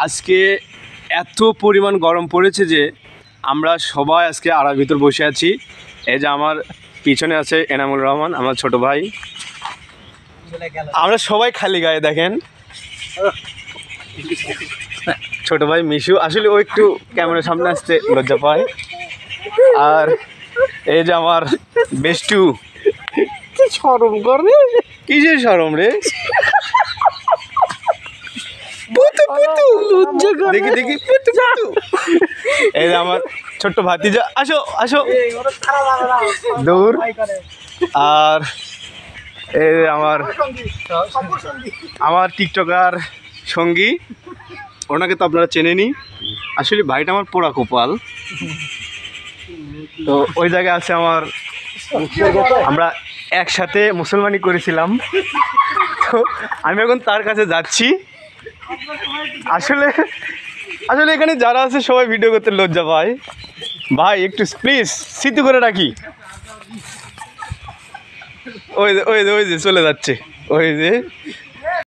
আজকে এত পরিমাণ গরম পড়েছে যে আমরা সবাই আজকে আড়ার ভিতর বসে আছি। এই যে আমার পিছনে আছে এনামুল রহমান, আমার ছোট ভাই। আমরা সবাই খালি গায়ে, দেখেন ছোট ভাই মিশু, আসলে ও একটু ক্যামেরার সামনে আসতে লজ্জা পায়। আর এই যে আমার বেষ্টু, শরম করে, কিসের শরম রে? দেখি দেখি এই যে আমার ছোট্ট ভাতিজা, আসো আসো দৌড়। আর এই যে আমার টিকটকার সঙ্গী, ওনাকে তো আপনারা চেনেনি। আসলে ভাইটা আমার পোড়া কপাল। তো ওই জায়গায় আছে আমার, আমরা একসাথে মুসলমানি করেছিলাম। তো আমি এখন তার কাছে যাচ্ছি। আসলে আসলে এখানে যারা আছে সবাই ভিডিও করতে লজ্জা পায়। ভাই একটু প্লিজ স্মৃতি করে রাখি। ওই যে ওই যে ওই যে চলে যাচ্ছে, ওই যে